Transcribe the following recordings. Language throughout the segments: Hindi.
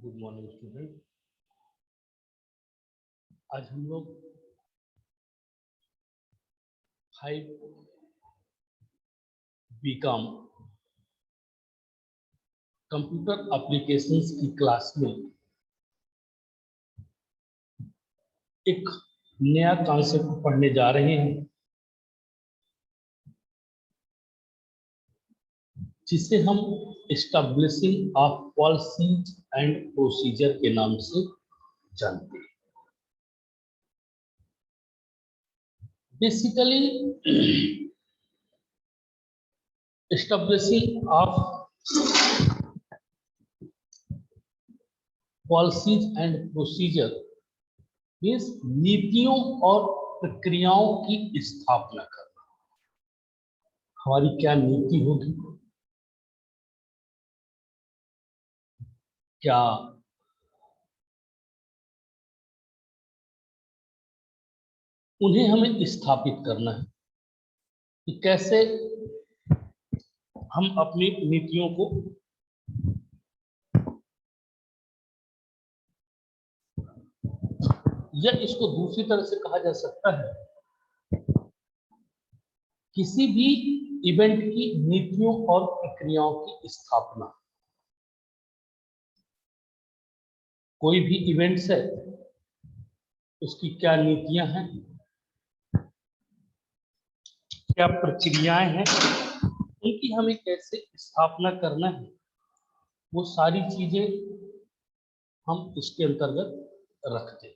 Good morning student. आज हम लोग 5 बीकॉम कंप्यूटर एप्लीकेशंस की क्लास में एक नया कॉन्सेप्ट पढ़ने जा रहे हैं, जिसे हम establishing of policies and procedure के नाम से जानते हैं। Basically establishing of policies and procedure means नीतियों और प्रक्रियाओं की स्थापना करना। हमारी क्या नीति होगी, क्या उन्हें हमें स्थापित करना है कि कैसे हम अपनी नीतियों को या इसको दूसरी तरह से कहा जा सकता है, किसी भी इवेंट की नीतियों और प्रक्रियाओं की स्थापना। कोई भी इवेंट्स है, उसकी क्या नीतियां हैं, क्या प्रक्रियाएं हैं, उनकी हमें कैसे स्थापना करना है, वो सारी चीजें हम इसके अंतर्गत रखते हैं।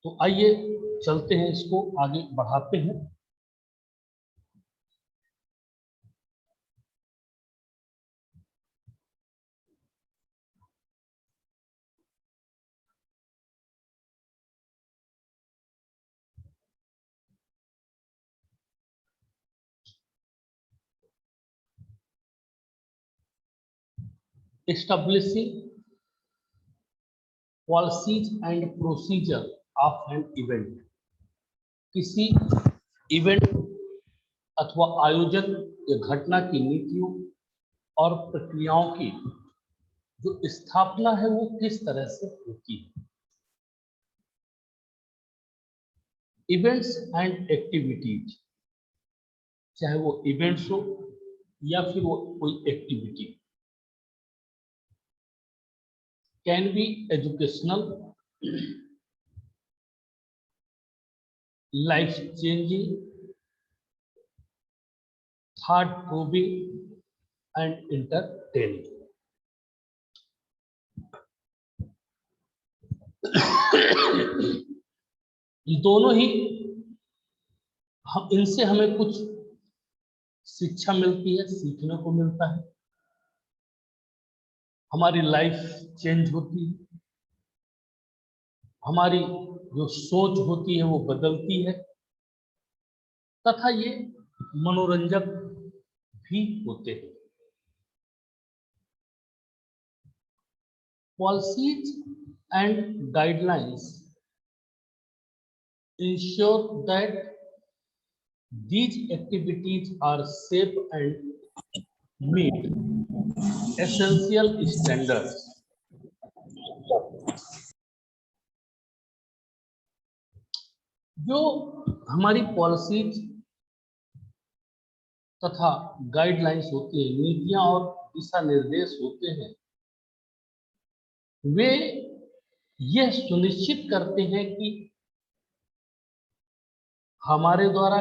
तो आइए चलते हैं, इसको आगे बढ़ाते हैं। Establishing policies and procedure of an event. किसी इवेंट अथवा आयोजन या घटना की नीतियों और प्रक्रियाओं की जो स्थापना है वो किस तरह से होती है। इवेंट्स एंड एक्टिविटीज, चाहे वो इवेंट्स हो या फिर वो कोई activity, can be educational, life changing, thought proving and entertaining. दोनों ही हम इनसे हमें कुछ शिक्षा मिलती है, सीखने को मिलता है, हमारी लाइफ चेंज होती है, हमारी जो सोच होती है वो बदलती है, तथा ये मनोरंजक भी होते हैं। Policies and guidelines ensure that these activities are safe and meet essential standards. जो हमारी पॉलिसीज तथा गाइडलाइंस होती है, नीतियां और दिशा निर्देश होते हैं, वे यह सुनिश्चित करते हैं कि हमारे द्वारा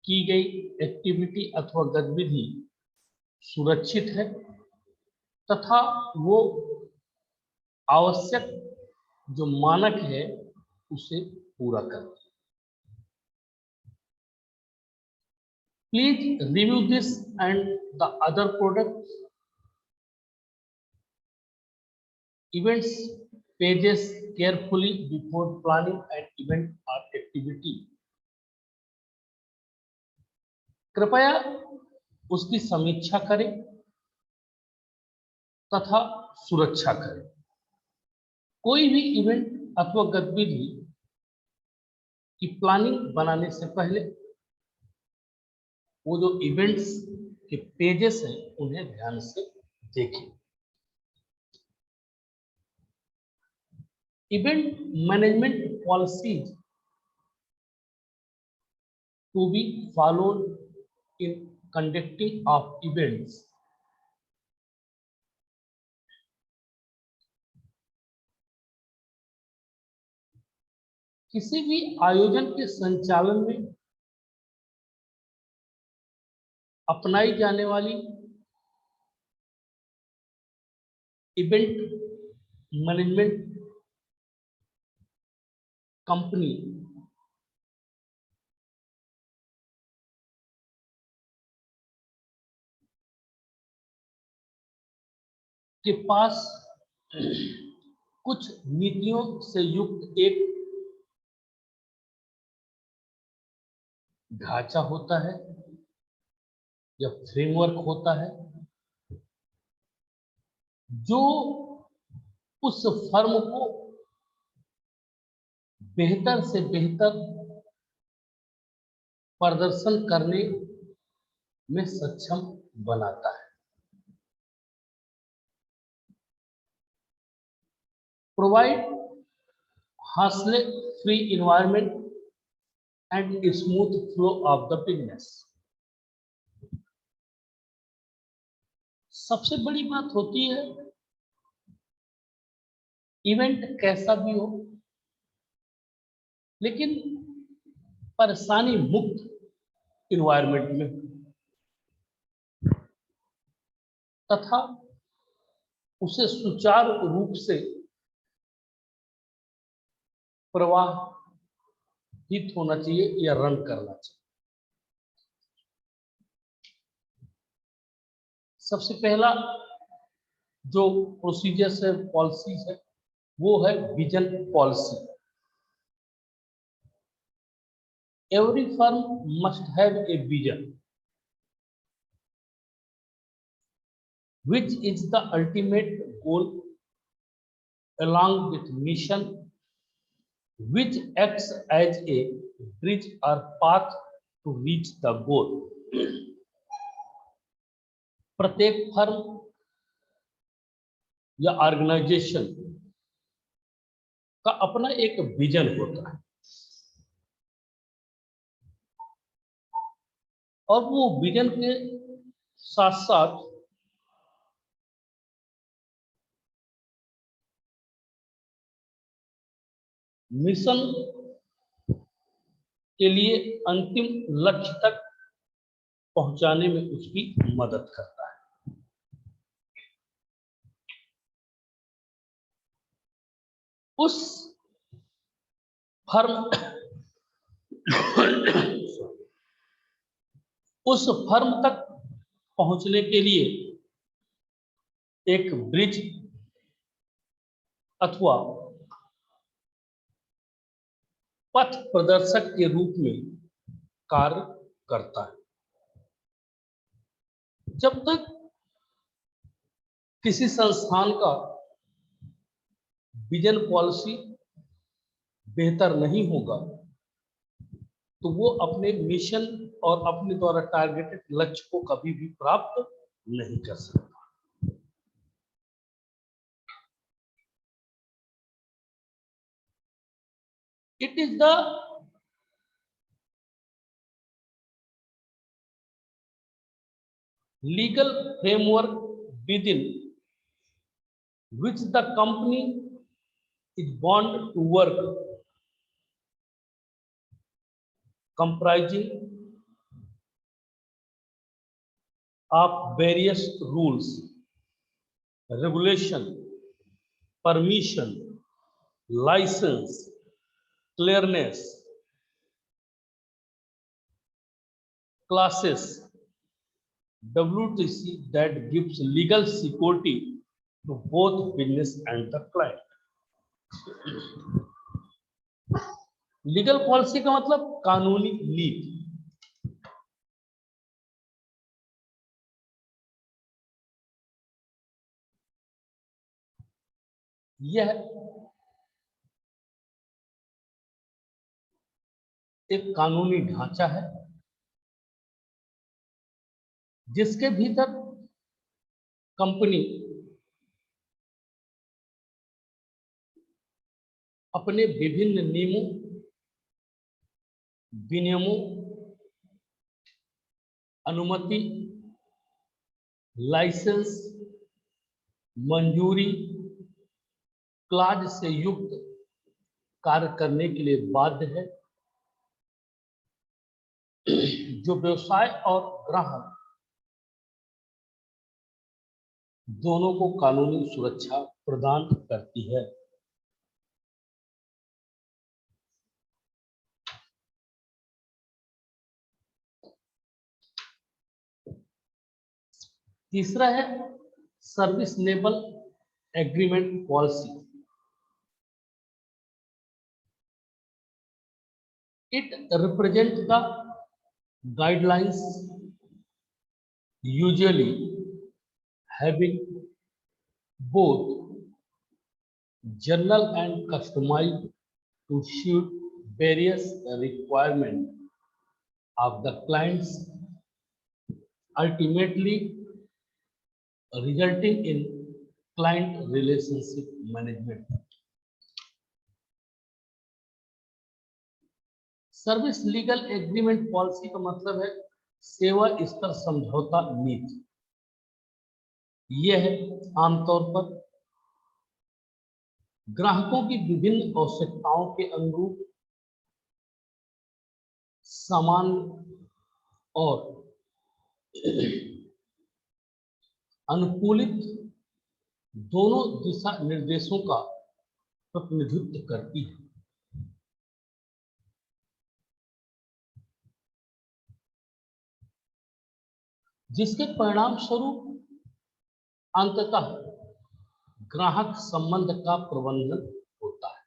की गई एक्टिविटी अथवा गतिविधि सुरक्षित है तथा वो आवश्यक जो मानक है उसे पूरा करती है। Please review this and the other products events pages carefully before planning an event or activity. कृपया उसकी समीक्षा करें तथा सुरक्षा करें। कोई भी इवेंट अथवा गतिविधि की प्लानिंग बनाने से पहले वो जो इवेंट्स के पेजेस हैं उन्हें ध्यान से देखें। Event management policies to be followed in conducting of events. किसी भी आयोजन के संचालन में अपनाई जाने वाली इवेंट मैनेजमेंट कंपनी के पास कुछ नीतियों से युक्त एक ढांचा होता है या फ्रेमवर्क होता है जो उस फर्म को बेहतर से बेहतर प्रदर्शन करने में सक्षम बनाता है। Provide hassle free environment and smooth flow of the business. सबसे बड़ी बात होती है इवेंट कैसा भी हो लेकिन परेशानी मुक्त इन्वायरमेंट में तथा उसे सुचारू रूप से प्रवाहित होना चाहिए या रन करना चाहिए। सबसे पहला जो प्रोसीजर्स है पॉलिसीज है वो है vision policy. Every firm must have a vision which is the ultimate goal along with mission which acts as a bridge or path to reach the goal। प्रत्येक फर्म या ऑर्गेनाइजेशन का अपना एक विजन होता है और वो विजन के साथ साथ मिशन के लिए अंतिम लक्ष्य तक पहुंचाने में उसकी मदद करता है। उस फर्म उस फर्म तक पहुंचने के लिए एक ब्रिज अथवा पथ प्रदर्शक के रूप में कार्य करता है। जब तक किसी संस्थान का विजन पॉलिसी बेहतर नहीं होगा तो वो अपने मिशन और अपने द्वारा टारगेटेड लक्ष्य को कभी भी प्राप्त नहीं कर सकता। It is the legal framework within which the company is bound to work, comprising of various rules, regulation, permission, license, clearness, classes, WTC that gives legal security to both business and the client। Legal policy का मतलब कानूनी नीति। यह एक कानूनी ढांचा है जिसके भीतर कंपनी अपने विभिन्न नियमों, विनियमों, अनुमति, लाइसेंस, मंजूरी, क्लाज से युक्त कार्य करने के लिए बाध्य है, जो व्यवसाय और ग्राहक दोनों को कानूनी सुरक्षा प्रदान करती है। तीसरा है service level agreement policy. It represents the guidelines usually having both general and customized to suit various requirements of the clients, ultimately resulting in client relationship management. Service legal agreement policy का मतलब है सेवा स्तर समझौता नीति। यह आमतौर पर ग्राहकों की विभिन्न आवश्यकताओं के अनुरूप समान और अनुकूलित दोनों दिशा निर्देशों का प्रतिनिधित्व करती है। जिसके परिणाम स्वरूप अंततः ग्राहक संबंध का प्रबंधन होता है।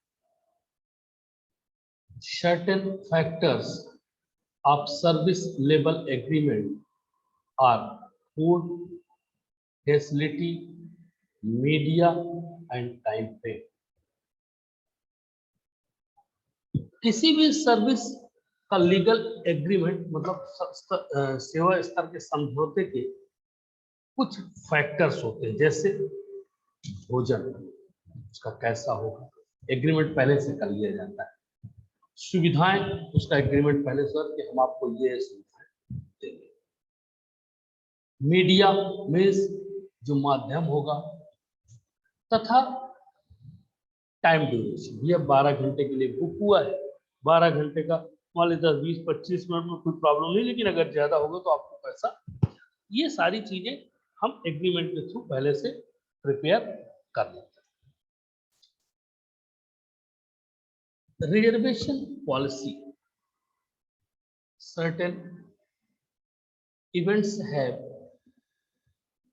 Certain factors of service level agreement are food, facility, media and time frame. किसी भी सर्विस का लीगल एग्रीमेंट मतलब सेवा स्तर के समझौते के कुछ फैक्टर्स होते हैं, जैसे भोजन उसका कैसा होगा, एग्रीमेंट पहले से कर लिया जाता है। सुविधाएं, उसका एग्रीमेंट पहले से कि हम आपको ये सुविधाएं देंगे। मीडिया मीन्स जो माध्यम होगा, तथा टाइम ड्यूरेशन, ये 12 घंटे के लिए बुक हुआ है, 12 घंटे का मान लीजिए 10, 20, 25 मिनट में कोई प्रॉब्लम नहीं, लेकिन अगर ज्यादा होगा तो आपको पैसा। ये सारी चीजें हम एग्रीमेंट के थ्रू पहले से प्रिपेयर कर लेते हैं। Reservation policy, certain events have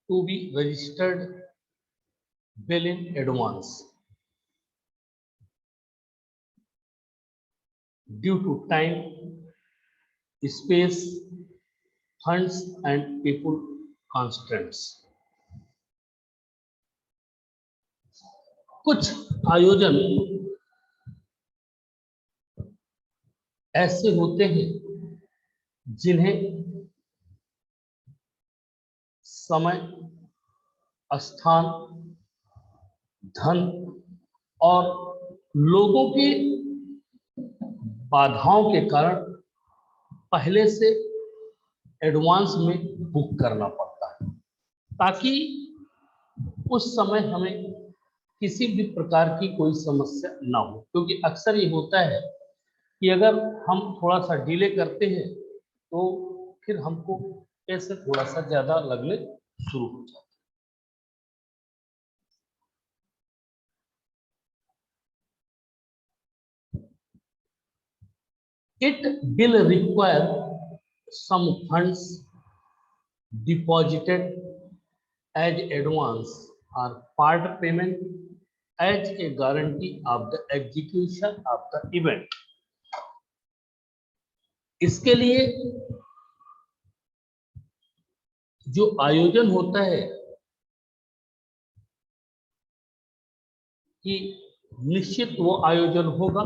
to be registered well in advance due to time, space, funds and people constraints. कुछ आयोजन ऐसे होते हैं जिन्हें समय, स्थान, धन और लोगों के बाधाओं के कारण पहले से एडवांस में बुक करना पड़ता है, ताकि उस समय हमें किसी भी प्रकार की कोई समस्या ना हो। क्योंकि अक्सर ये होता है कि अगर हम थोड़ा सा डिले करते हैं तो फिर हमको पैसे थोड़ा सा ज्यादा लगने शुरू हो जाते हैं। It will require some funds deposited as advance or part payment as a guarantee of the execution of the event. इसके लिए जो आयोजन होता है कि निश्चित वो आयोजन होगा,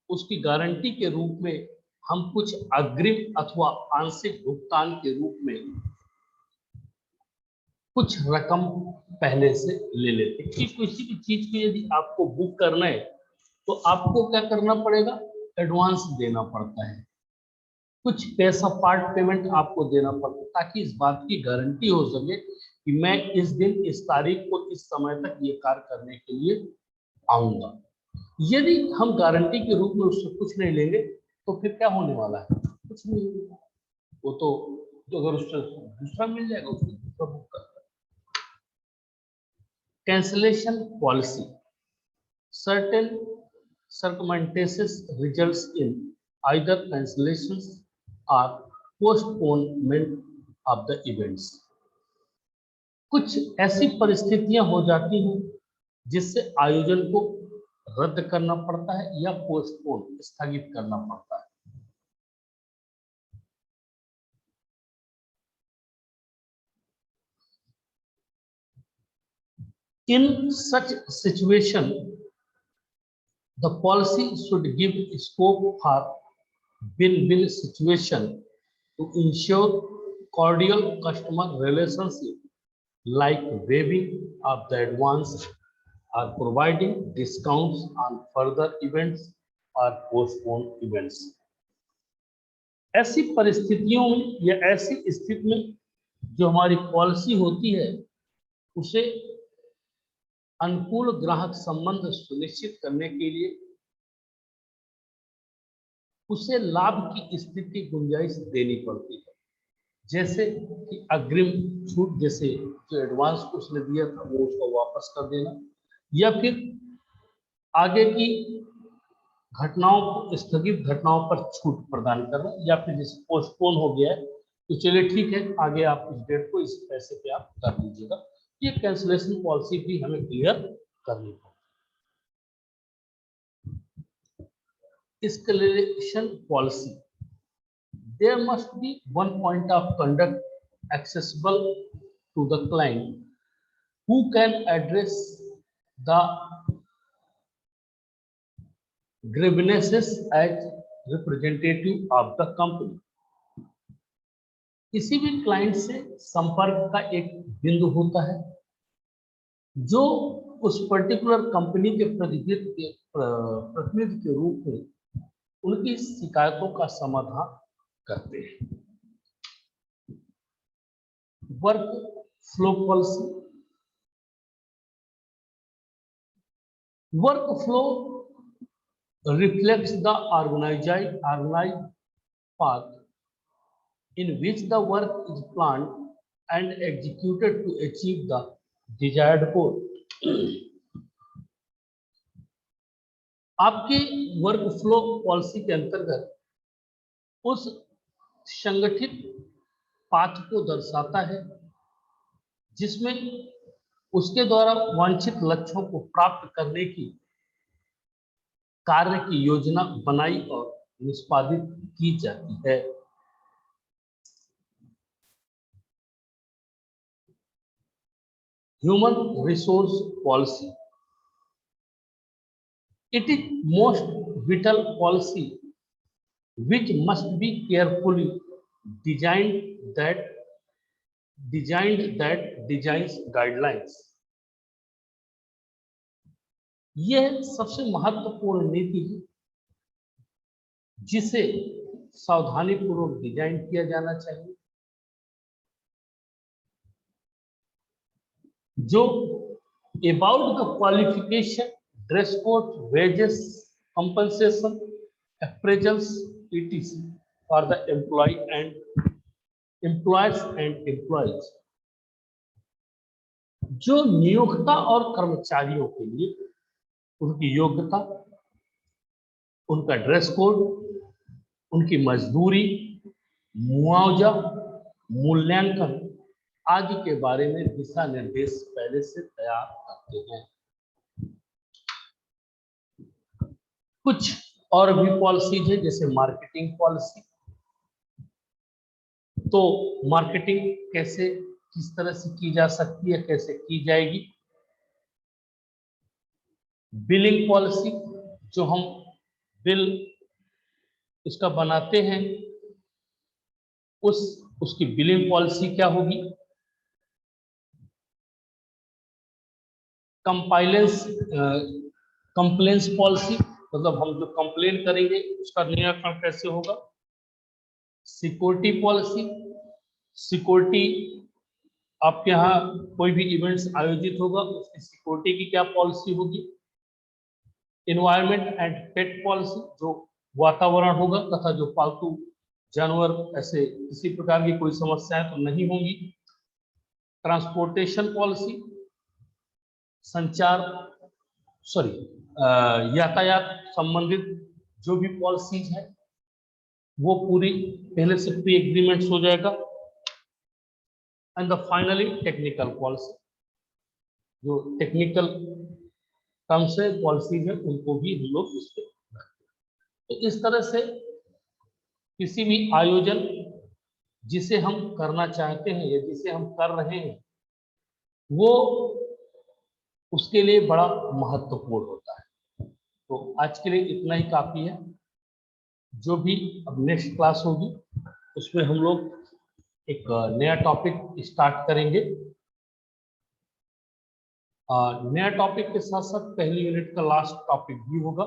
उसकी गारंटी के रूप में हम कुछ अग्रिम अथवा आंशिक भुगतान के रूप में कुछ रकम पहले से ले लेते हैं कि किसी भी चीज की यदि आपको बुक करना है तो आपको क्या करना पड़ेगा, एडवांस देना पड़ता है, कुछ पैसा पार्ट पेमेंट आपको देना पड़ता है, ताकि इस बात की गारंटी हो सके कि मैं इस दिन इस तारीख को इस समय तक ये कार्य करने के लिए आऊंगा। यदि हम गारंटी के रूप में उससे कुछ नहीं लेंगे तो फिर क्या होने वाला है, कुछ नहीं होगा। वो तो अगर उससे दूसरा मिल जाएगा उसको दूसरा बुक कर। Cancellation policy, certain circumstances results in either cancellations or postponement of the events। कुछ ऐसी परिस्थितियां हो जाती हैं जिससे आयोजन को रद्द करना पड़ता है या पोस्टपोन स्थगित करना पड़ता है। In such situation, the policy should give scope for win-win situation to ensure cordial customer relationship, like waiving of the advance or providing discounts on further events or postponed events। ऐसी परिस्थितियों में या ऐसी स्थिति में जो हमारी पॉलिसी होती है उसे अनुकूल ग्राहक संबंध सुनिश्चित करने के लिए उसे लाभ की स्थिति गुंजाइश देनी पड़ती है, जैसे कि अग्रिम छूट, जैसे जो एडवांस उसने दिया था वो उसको वापस कर देना, या फिर आगे की घटनाओं को, स्थगित घटनाओं पर छूट प्रदान करना, या फिर जैसे पोस्टपोन हो गया है तो चलिए ठीक है आगे आप इस डेट को इस पैसे पे आप कर लीजिएगा। ये कैंसलेशन पॉलिसी भी हमें क्लियर करनी पड़ेगी। Escalation policy, there must be one point of conduct accessible to the client who can address the grievances as representative of the company। किसी भी क्लाइंट से संपर्क का एक बिंदु होता है जो उस पर्टिकुलर कंपनी के प्रतिनिधि के रूप में उनकी शिकायतों का समाधान करते हैं। Work flow policy, work flow reflects the organized path in which the work is planned and executed to achieve the desired goal। आपके वर्क फ्लो पॉलिसी के अंतर्गत उस संगठित पाथ को दर्शाता है जिसमें उसके द्वारा वांछित लक्ष्यों को प्राप्त करने की कार्य की योजना बनाई और निष्पादित की जाती है। Human resource policy, it is most vital policy which must be carefully designed that designs guidelines। यह सबसे महत्वपूर्ण नीति है जिसे सावधानी पूर्वक डिजाइन किया जाना चाहिए, जो about the qualification, dress code, wages, compensation, appraisals, etc. for the employees and employees, जो नियोक्ता और कर्मचारियों के लिए उनकी योग्यता, उनका ड्रेस कोड, उनकी मजदूरी, मुआवजा, मूल्यांकन आदि के बारे में दिशा निर्देश पहले से तैयार करते हैं। कुछ और भी पॉलिसीज है जैसे मार्केटिंग पॉलिसी, तो मार्केटिंग कैसे किस तरह से की जा सकती है, कैसे की जाएगी। बिलिंग पॉलिसी, जो हम बिल इसका बनाते हैं उसकी बिलिंग पॉलिसी क्या होगी। कंप्लायंस कंप्लेंस पॉलिसी, मतलब हम जो कंप्लेन करेंगे उसका निराकरण कैसे होगा। सिक्योरिटी पॉलिसी, सिक्योरिटी आपके यहाँ कोई भी इवेंट्स आयोजित होगा उसकी सिक्योरिटी की क्या पॉलिसी होगी। इन्वायरमेंट एंड पेट पॉलिसी, जो वातावरण होगा तथा जो पालतू जानवर ऐसे किसी प्रकार की कोई समस्याएं तो नहीं होंगी। ट्रांसपोर्टेशन पॉलिसी, संचार यातायात संबंधित जो भी पॉलिसीज है वो पूरी पहले से प्री एग्रीमेंट्स हो जाएगा। And the finally technical policy, जो टेक्निकल टर्म्स है पॉलिसीज है उनको भी हम लोग इसमें रखते हैं। तो इस तरह से किसी भी आयोजन जिसे हम करना चाहते हैं या जिसे हम कर रहे हैं वो उसके लिए बड़ा महत्वपूर्ण होता है। तो आज के लिए इतना ही काफी है। जो भी अब नेक्स्ट क्लास होगी उसमें हम लोग एक नया टॉपिक स्टार्ट करेंगे। नया टॉपिक के साथ साथ पहली यूनिट का लास्ट टॉपिक भी होगा,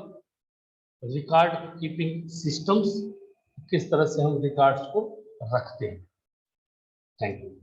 रिकॉर्ड कीपिंग सिस्टम्स, किस तरह से हम रिकॉर्ड्स को रखते हैं। Thank you.